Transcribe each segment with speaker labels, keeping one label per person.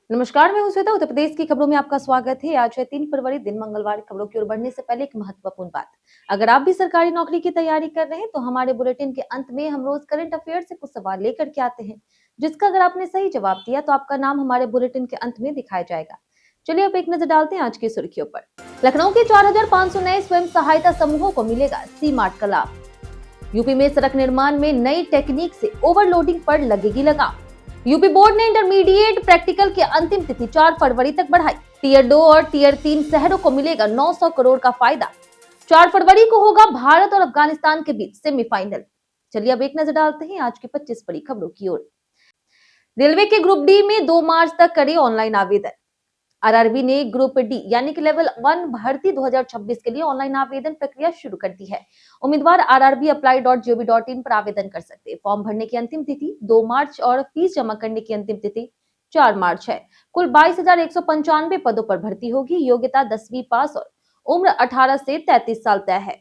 Speaker 1: नमस्कार, मैं हूं श्वेता। उत्तर प्रदेश की खबरों में आपका स्वागत है। आज है 3 फरवरी, दिन मंगलवार। खबरों की ओर बढ़ने से पहले एक महत्वपूर्ण बात। अगर आप भी सरकारी नौकरी की तैयारी कर रहे हैं तो हमारे बुलेटिन के अंत में हम रोज करंट अफेयर से कुछ सवाल लेकर के आते हैं, जिसका अगर आपने सही जवाब दिया तो आपका नाम हमारे बुलेटिन के अंत में दिखाया जाएगा। चलिए अब एक नजर डालते हैं आज की सुर्खियों पर। लखनऊ के 4500 नए स्वयं सहायता समूहों को मिलेगा सी मार्ट का लाभ। यूपी में सड़क निर्माण में नई टेक्निक से ओवरलोडिंग पर लगेगी लगाम। यूपी बोर्ड ने इंटरमीडिएट प्रैक्टिकल की अंतिम तिथि 4 फरवरी तक बढ़ाई। टियर 2 और टियर 3 शहरों को मिलेगा 900 करोड़ का फायदा। 4 फरवरी को होगा भारत और अफगानिस्तान के बीच सेमीफाइनल। चलिए अब एक नजर डालते हैं आज की 25 बड़ी खबरों की ओर। रेलवे के ग्रुप डी में 2 मार्च तक करे ऑनलाइन आवेदन। आरआरबी ने ग्रुप डी यानी कि लेवल 1 भर्ती 2026 के लिए ऑनलाइन आवेदन प्रक्रिया शुरू कर दी है। उम्मीदवार rrbapply.gov.in पर आवेदन कर सकते हैं। फॉर्म भरने की अंतिम तिथि 2 मार्च और फीस जमा करने की अंतिम तिथि 4 मार्च है। कुल 22,195 पदों पर भर्ती होगी। योग्यता 10वीं पास और उम्र 18 से 33 साल तय है।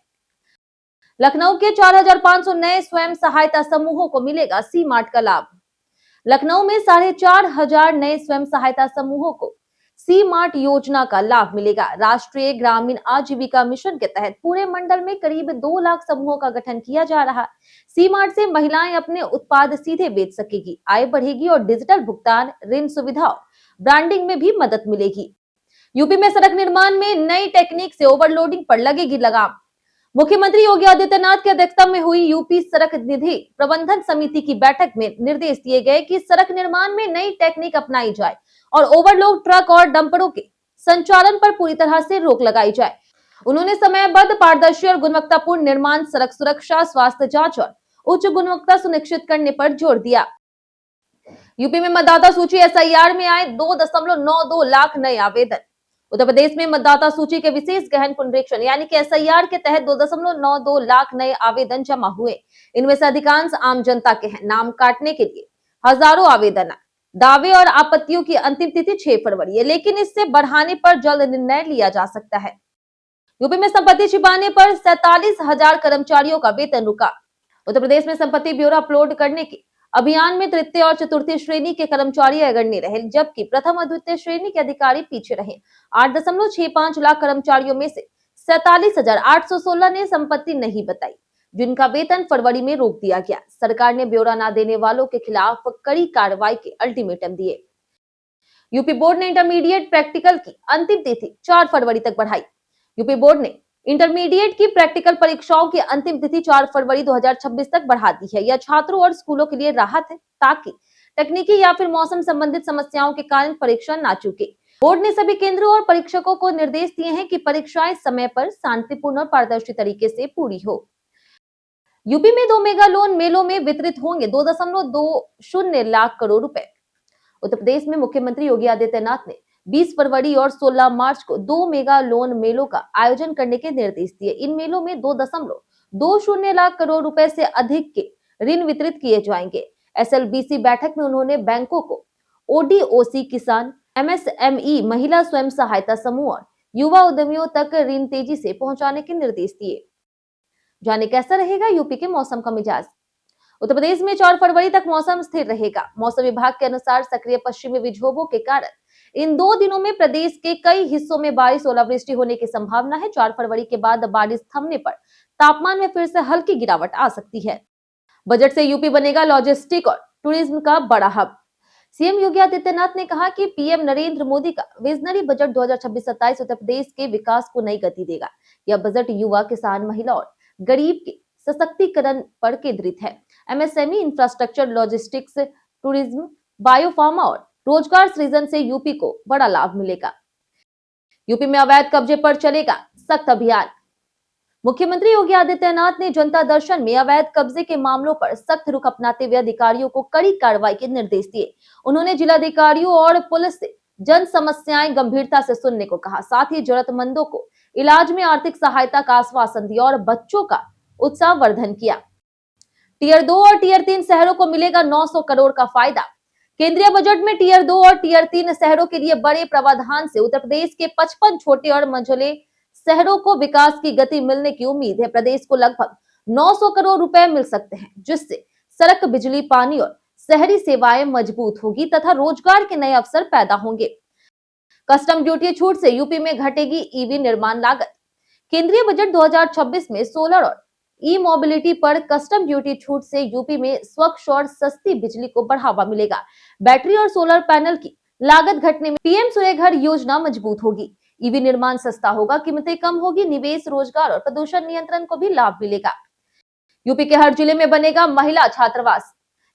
Speaker 1: लखनऊ के 4,500 नए स्वयं सहायता समूहों को मिलेगा सी मार्ट का लाभ। लखनऊ में 4,500 नए स्वयं सहायता समूहों को सी मार्ट योजना का लाभ मिलेगा। राष्ट्रीय ग्रामीण आजीविका मिशन के तहत पूरे मंडल में करीब 2 लाख समूहों का गठन किया जा रहा है। सी मार्ट से महिलाएं अपने उत्पाद सीधे बेच सकेगी, आय बढ़ेगी और डिजिटल भुगतान, ऋण सुविधा, ब्रांडिंग में भी मदद मिलेगी। यूपी में सड़क निर्माण में नई टेक्निक से ओवरलोडिंग पर लगेगी लगाम। मुख्यमंत्री योगी आदित्यनाथ की अध्यक्षता में हुई यूपी सड़क निधि प्रबंधन समिति की बैठक में निर्देश दिए गए कि सड़क निर्माण में नई टेक्निक अपनाई जाए और ओवरलोड ट्रक और डंपरों के संचालन पर पूरी तरह से रोक लगाई जाए। उन्होंने समयबद्ध, पारदर्शी और गुणवत्तापूर्ण निर्माण, सड़क सुरक्षा, स्वास्थ्य जांच और उच्च गुणवत्ता सुनिश्चित करने पर जोर दिया। यूपी में मतदाता सूची एसआईआर में आए 2.92 लाख नए आवेदन। उत्तर प्रदेश में मतदाता सूची के विशेष गहन पुनरीक्षण यानी कि एसआईआर के तहत 2.92 लाख नए आवेदन जमा हुए। इनमें से अधिकांश आम जनता के हैं। नाम काटने के लिए हजारों आवेदन। दावे और आपत्तियों की अंतिम तिथि 6 फरवरी है, लेकिन इससे बढ़ाने पर जल्द निर्णय लिया जा सकता है। यूपी में संपत्ति छिपाने पर 47,000 कर्मचारियों का वेतन रुका। उत्तर प्रदेश में संपत्ति ब्यौरा अपलोड करने के अभियान में तृतीय और चतुर्थी श्रेणी के कर्मचारी अग्रणी रहे, जबकि प्रथम और द्वितीय श्रेणी के अधिकारी पीछे रहे। 8.65 लाख कर्मचारियों में से 47,816 ने संपत्ति नहीं बताई, जिनका वेतन फरवरी में रोक दिया गया। सरकार ने ब्यौरा न देने वालों के खिलाफ कड़ी कार्रवाई के अल्टीमेटम दिए। यूपी बोर्ड ने इंटरमीडिएट प्रैक्टिकल की अंतिम तिथि 4 फरवरी तक बढ़ाई। यूपी बोर्ड ने इंटरमीडिएट की प्रैक्टिकल परीक्षाओं की अंतिम तिथि 4 फरवरी 2026 तक बढ़ा दी है। यह छात्रों और स्कूलों के लिए राहत है, ताकि तकनीकी या फिर मौसम संबंधित समस्याओं के कारण परीक्षा ना चूके। बोर्ड ने सभी केंद्रों और परीक्षकों को निर्देश दिए हैं कि परीक्षाएं समय पर, शांतिपूर्ण और पारदर्शी तरीके से पूरी हो। यूपी में 2 मेगा लोन मेलों में वितरित होंगे 2.20 लाख करोड़ रुपए। उत्तर प्रदेश में मुख्यमंत्री योगी आदित्यनाथ ने 20 फरवरी और 16 मार्च को 2 मेगा लोन मेलों का आयोजन करने के निर्देश दिए। इन मेलों में 2.20 लाख करोड़ रुपए से अधिक के ऋण वितरित किए जाएंगे। एसएलबीसी बैठक में उन्होंने बैंकों को ओडीओसी, किसान, एमएसएमई, महिला स्वयं सहायता समूह और युवा उद्यमियों तक ऋण तेजी से पहुंचाने के निर्देश दिए। जाने कैसा रहेगा यूपी के मौसम का मिजाज। उत्तर प्रदेश में 4 फरवरी तक मौसम स्थिर रहेगा। मौसम विभाग के अनुसार सक्रिय पश्चिमी विक्षोभों के कारण इन 2 दिनों में प्रदेश के कई हिस्सों में बारिश, ओलावृष्टि होने की संभावना है। 4 फरवरी के बाद बारिश थमने पर तापमान में फिर से हल्की गिरावट आ सकती है। बजट से यूपी बनेगा लॉजिस्टिक और टूरिज्म का बड़ा हब। सीएम योगी आदित्यनाथ ने कहा कि पीएम नरेंद्र मोदी का विजनरी बजट 2026-27 उत्तर प्रदेश के विकास को नई गति देगा। यह बजट युवा, किसान, महिला और गरीब के सशक्तिकरण पर केंद्रित है। MSME, infrastructure, logistics, tourism, biopharma और रोजगार सृजन से यूपी को बड़ा लाभ मिलेगा। यूपी में अवैध कब्जे पर चलेगा सख्त अभियान। मुख्यमंत्री योगी आदित्यनाथ ने जनता दर्शन में अवैध कब्जे के मामलों पर सख्त रुख अपनाते हुए अधिकारियों को कड़ी कार्रवाई के निर्देश दिए। उन्होंने जिलाधिकारियों और पुलिस से जन समस्याएं गंभीरता से सुनने को कहा। साथ ही जरूरतमंदों को इलाज में आर्थिक सहायता का आश्वासन दिया और बच्चों का उत्साहवर्धन किया। टियर 2 और टियर 3 शहरों को मिलेगा 900 करोड़ का फायदा। केंद्रीय बजट में टियर 2 और टियर 3 शहरों के लिए बड़े प्रावधान से उत्तर प्रदेश के 55 छोटे और मझोले शहरों को विकास की गति मिलने की उम्मीद है। प्रदेश को लगभग 900 करोड़ रुपए मिल सकते हैं, जिससे सड़क, बिजली, पानी और शहरी सेवाएं मजबूत होगी तथा रोजगार के नए अवसर पैदा होंगे। कस्टम ड्यूटी छूट से यूपी में घटेगी ईवी निर्माण लागत। केंद्रीय बजट 2026 में सोलर और ई मोबिलिटी पर कस्टम ड्यूटी छूट से यूपी में स्वच्छ और सस्ती बिजली को बढ़ावा मिलेगा। बैटरी और सोलर पैनल की लागत घटने में पीएम सूर्य घर योजना मजबूत होगी। ईवी निर्माण सस्ता होगा, कीमतें कम होगी, निवेश, रोजगार और प्रदूषण नियंत्रण को भी लाभ मिलेगा। यूपी के हर जिले में बनेगा महिला छात्रावास।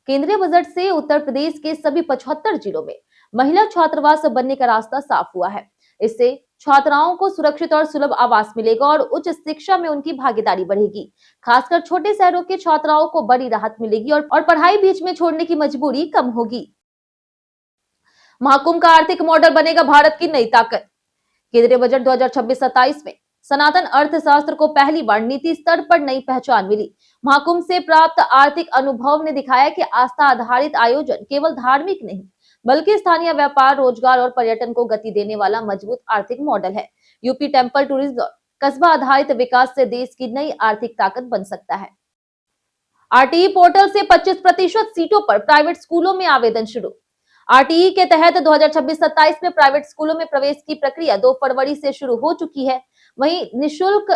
Speaker 1: केंद्रीय बजट से उत्तर प्रदेश के सभी 75 जिलों में महिला छात्रावास बनने का रास्ता साफ हुआ है। इससे छात्राओं को सुरक्षित और सुलभ आवास मिलेगा और उच्च शिक्षा में उनकी भागीदारी बढ़ेगी। खासकर छोटे शहरों के छात्राओं को बड़ी राहत मिलेगी और पढ़ाई बीच में छोड़ने की मजबूरी कम होगी। महाकुंभ का आर्थिक मॉडल बनेगा भारत की नई ताकत। केंद्रीय बजट 2026-27 में सनातन अर्थशास्त्र को पहली बार नीति स्तर पर नई पहचान मिली। महाकुंभ से प्राप्त आर्थिक अनुभव ने दिखाया कि आस्था आधारित आयोजन केवल धार्मिक नहीं बल्कि स्थानीय व्यापार, रोजगार और पर्यटन को गति देने वाला मजबूत आर्थिक मॉडल है। यूपी टेम्पल टूरिज्म और कस्बा आधारित विकास से देश की नई आर्थिक ताकत बन सकता है। आरटीई पोर्टल से 25% सीटों पर प्राइवेट स्कूलों में आवेदन शुरू। आरटीई के तहत 2026-27 में प्राइवेट स्कूलों में प्रवेश की प्रक्रिया 2 फरवरी से शुरू हो चुकी है। वहीं निःशुल्क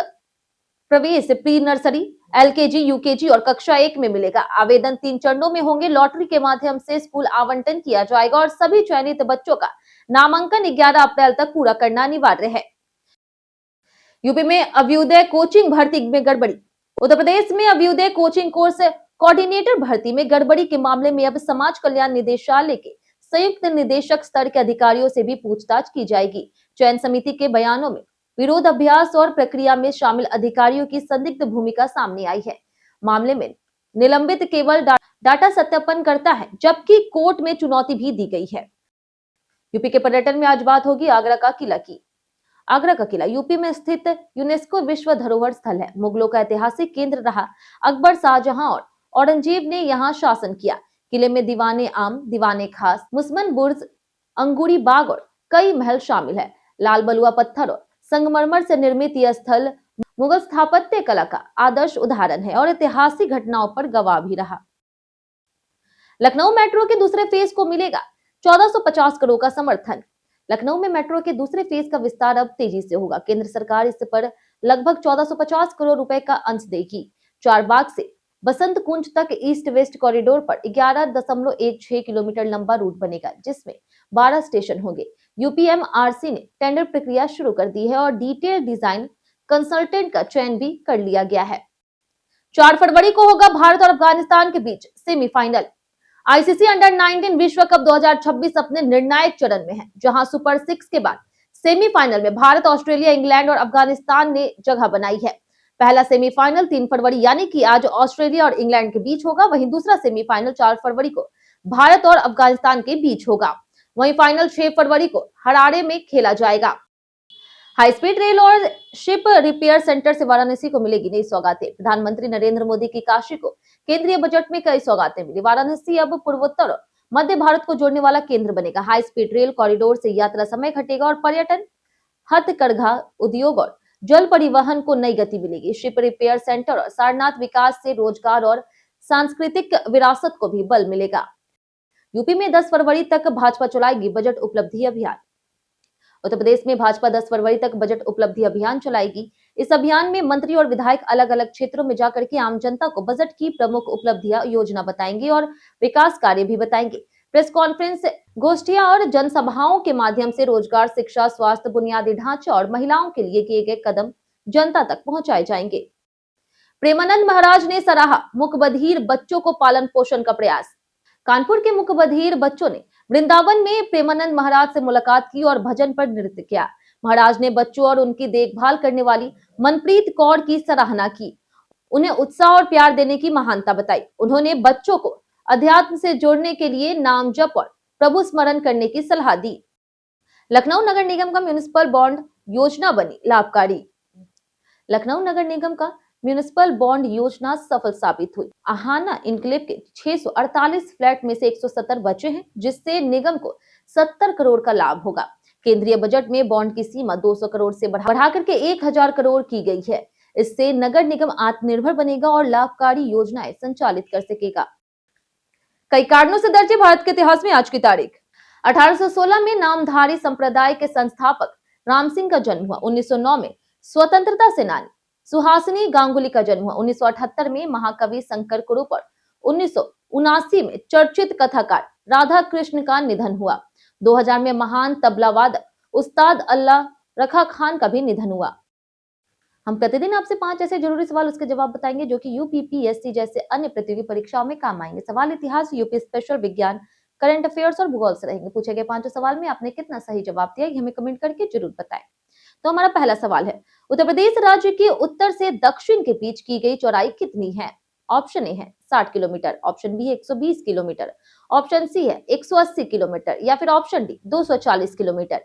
Speaker 1: प्रवेश प्री नर्सरी, एलकेजी, यूकेजी और कक्षा 1 में मिलेगा। आवेदन 3 चरणों में होंगे। लॉटरी के माध्यम से स्कूल आवंटन किया जाएगा और सभी चयनित बच्चों का नामांकन 11 अप्रैल तक पूरा करना अनिवार्य है। यूपी में अभ्युदय कोचिंग भर्ती में गड़बड़ी। उत्तर प्रदेश में अभ्युदय कोचिंग कोर्स कोऑर्डिनेटर भर्ती में गड़बड़ी के मामले में अब समाज कल्याण निदेशालय के संयुक्त निदेशक स्तर के अधिकारियों से भी पूछताछ की जाएगी। चयन समिति के बयानों में विरोधाभास और प्रक्रिया में शामिल अधिकारियों की संदिग्ध भूमिका सामने आई है। मामले में निलंबित केवल डाटा सत्यापन करता है, जबकि कोर्ट में चुनौती भी दी गई है। यूपी के पर्यटन में आज बात होगी आगरा का किला की। आगरा का किला यूपी में स्थित यूनेस्को विश्व धरोहर स्थल है। मुगलों का ऐतिहासिक केंद्र रहा। अकबर, शाहजहां और औरंगजेब ने यहाँ शासन किया। किले में दीवाने आम, दीवाने खास, मुसमन बुर्ज, अंगूरी बाग और कई महल शामिल है। लाल बलुआ पत्थर और संगमरमर से निर्मित यह स्थल मुगल स्थापत्य कला का आदर्श उदाहरण है और ऐतिहासिक घटनाओं पर गवाह भी रहा। लखनऊ मेट्रो के दूसरे फेज को मिलेगा 1450 करोड़ का समर्थन। लखनऊ में मेट्रो के दूसरे फेज का विस्तार अब तेजी से होगा। केंद्र सरकार इस पर लगभग 1450 करोड़ रुपए का अंश देगी। चारबाग से बसंत कुंज तक ईस्ट वेस्ट कॉरिडोर पर 11.16 किलोमीटर लंबा रूट बनेगा, जिसमें 12 स्टेशन होंगे। यूपीएमआरसी ने टेंडर प्रक्रिया शुरू कर दी है और डिटेल डिजाइन कंसल्टेंट का चयन भी कर लिया गया है। 4 फरवरी को होगा भारत और अफगानिस्तान के बीच सेमीफाइनल। आईसीसी अंडर-19 विश्व कप 2026 अपने निर्णायक चरण में है, जहां सुपर 6 के बाद सेमीफाइनल में भारत, ऑस्ट्रेलिया, इंग्लैंड और अफगानिस्तान ने जगह बनाई है। पहला सेमीफाइनल 3 फरवरी यानी कि आज ऑस्ट्रेलिया और इंग्लैंड के बीच होगा। वहीं दूसरा सेमीफाइनल 4 फरवरी को भारत और अफगानिस्तान के बीच होगा। वहीं फाइनल 6 फरवरी को हरारे में खेला जाएगा। हाई स्पीड रेल और शिप रिपेयर सेंटर से वाराणसी को मिलेगी नई सौगातें। प्रधानमंत्री नरेंद्र मोदी की काशी को केंद्रीय बजट में कई सौगातें मिली। वाराणसी अब पूर्वोत्तर और मध्य भारत को जोड़ने वाला केंद्र बनेगा। हाई स्पीड रेल कॉरिडोर से यात्रा समय घटेगा और पर्यटन, हथकरघा उद्योग और जल परिवहन को नई गति मिलेगी। शिप रिपेयर सेंटर और सारनाथ विकास से रोजगार और सांस्कृतिक विरासत को भी बल मिलेगा। यूपी में 10 फरवरी तक भाजपा चलाएगी बजट उपलब्धि अभियान। उत्तर प्रदेश में भाजपा 10 फरवरी तक बजट उपलब्धि अभियान चलाएगी। इस अभियान में मंत्री और विधायक अलग अलग क्षेत्रों में जाकर के आम जनता को बजट की प्रमुख उपलब्धियां, योजना बताएंगे और विकास कार्य भी बताएंगे। प्रेस कॉन्फ्रेंस, गोष्ठियां और जनसभाओं के माध्यम से रोजगार, शिक्षा, स्वास्थ्य, बुनियादी ढांचा और महिलाओं के लिए किए गए कदम जनता तक पहुंचाए जाएंगे। प्रेमानंद महाराज ने सराहा मूकबधिर बच्चों को पालन पोषण का प्रयास। कानपुर के मूकबधिर बच्चों ने वृंदावन में प्रेमानंद महाराज से मुलाकात की और भजन पर नृत्य किया। महाराज ने बच्चों और उनकी देखभाल करने वाली मनप्रीत कौर की सराहना की। उन्हें उत्साह और प्यार देने की महानता बताई। उन्होंने बच्चों को अध्यात्म से जोड़ने के लिए नाम जप और प्रभु स्मरण करने की सलाह दी। लखनऊ नगर निगम का म्युनिसिपल बॉन्ड योजना बनी लाभकारी। लखनऊ नगर निगम का म्युनिसिपल बॉन्ड योजना सफल साबित हुई। आहाना इनक्लेव के 648 फ्लैट में से 170 बचे हैं, जिससे निगम को 70 करोड़ का लाभ होगा। केंद्रीय बजट में बॉन्ड की सीमा 200 करोड़ से बढ़ा करके 1000 करोड़ की गई है। इससे नगर निगम आत्मनिर्भर बनेगा और लाभकारी योजनाएं संचालित कर सकेगा। कई कारणों से दर्ज है भारत के इतिहास में आज की तारीख। 1816 में नामधारी संप्रदाय के संस्थापक राम सिंह का जन्म हुआ। 1909 में स्वतंत्रता सेनानी सुहासिनी गांगुली का जन्म हुआ। 1978 में महाकवि शंकर कुरूप और 1979 में चर्चित कथाकार राधा कृष्ण का निधन हुआ। 2000 में महान तबला वादक उस्ताद अल्लाह रखा खान का भी निधन हुआ। हम प्रतिदिन आपसे 5 ऐसे जरूरी सवाल उसके जवाब बताएंगे जो कि यूपीपीएससी जैसे अन्य प्रतियोगी परीक्षाओं में काम आएंगे। सवाल इतिहास, यूपी स्पेशल, विज्ञान, करंट अफेयर्स और भूगोल से रहेंगे। पूछे गए 5 सवाल में आपने कितना सही जवाब दिया ये हमें कमेंट करके जरूर बताएं। तो हमारा पहला सवाल है, उत्तर प्रदेश राज्य के उत्तर से दक्षिण के बीच की गई चौड़ाई कितनी है? ऑप्शन ए है 60 किलोमीटर, ऑप्शन बी है 120 किलोमीटर, ऑप्शन सी है 180 किलोमीटर या फिर ऑप्शन डी 240 किलोमीटर।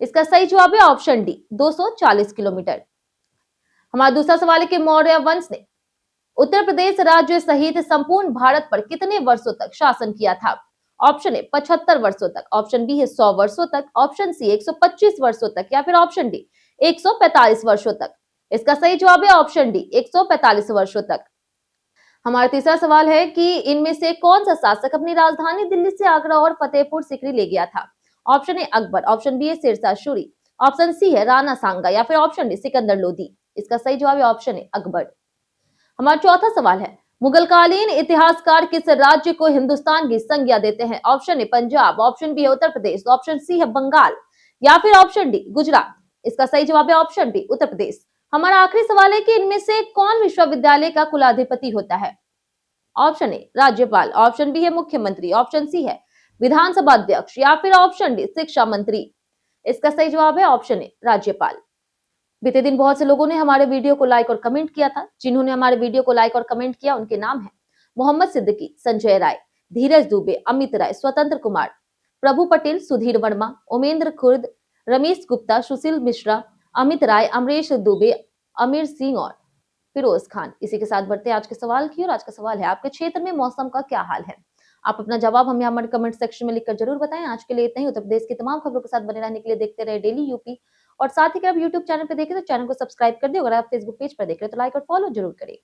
Speaker 1: इसका सही जवाब है ऑप्शन डी 240 किलोमीटर। हमारा दूसरा सवाल है कि मौर्य वंश ने उत्तर प्रदेश राज्य सहित संपूर्ण भारत पर कितने वर्षों तक शासन किया था? ऑप्शन ए 75 वर्षों तक, ऑप्शन बी है 100 वर्षों तक, ऑप्शन सी 125 वर्षों तक या फिर ऑप्शन डी 145 वर्षों तक। इसका सही जवाब है ऑप्शन डी 145 वर्षों तक। हमारा तीसरा सवाल है कि इनमें से कौन सा शासक अपनी राजधानी दिल्ली से आगरा और फतेहपुर सीकरी ले गया था? Option A Akbar, option B है शेरशाह सूरी, ऑप्शन सी है राणा सांगा या फिर ऑप्शन डी सिकंदर लोधी। इसका सही जवाब है ऑप्शन ए अकबर। हमारा चौथा सवाल है, मुगलकालीन इतिहासकार किस राज्य को हिंदुस्तान की संज्ञा देते हैं? Option A Punjab, option B है उत्तर प्रदेश, ऑप्शन सी है बंगाल या फिर ऑप्शन डी गुजरात। इसका सही जवाब है ऑप्शन बी उत्तर प्रदेश। हमारा आखिरी सवाल है कि इनमें से कौन विश्वविद्यालय का कुलाधिपति होता है? ऑप्शन ए राज्यपाल, ऑप्शन बी है मुख्यमंत्री, ऑप्शन सी है विधानसभा अध्यक्ष या फिर ऑप्शन डी शिक्षा मंत्री। इसका सही जवाब है ऑप्शन ए राज्यपाल। बीते दिन बहुत से लोगों ने हमारे वीडियो को लाइक और कमेंट किया था। जिन्होंने हमारे वीडियो को लाइक और कमेंट किया उनके नाम है मोहम्मद सिद्दीकी, संजय राय, धीरज दुबे, अमित राय, स्वतंत्र कुमार, प्रभु पटेल, सुधीर वर्मा, उमेंद्र खुर्द, रमेश गुप्ता, सुशील मिश्रा, अमित राय, अमरीश दुबे, अमीर सिंह और फिरोज खान। इसी के साथ बढ़ते आज के सवाल की और आज का सवाल है, आपके क्षेत्र में मौसम का क्या हाल है? आप अपना जवाब हमें हमारे कमेंट सेक्शन में लिखकर जरूर बताएं। आज के लिए इतना ही। उत्तर प्रदेश की तमाम खबरों के साथ बने रहने के लिए देखते रहे डेली यूपी और साथ ही अगर आप यूट्यूब चैनल पर देखें तो चैनल को सब्सक्राइब कर दे। अगर आप फेसबुक पेज पर देख रहे हैं तो लाइक और फॉलो जरूर करें।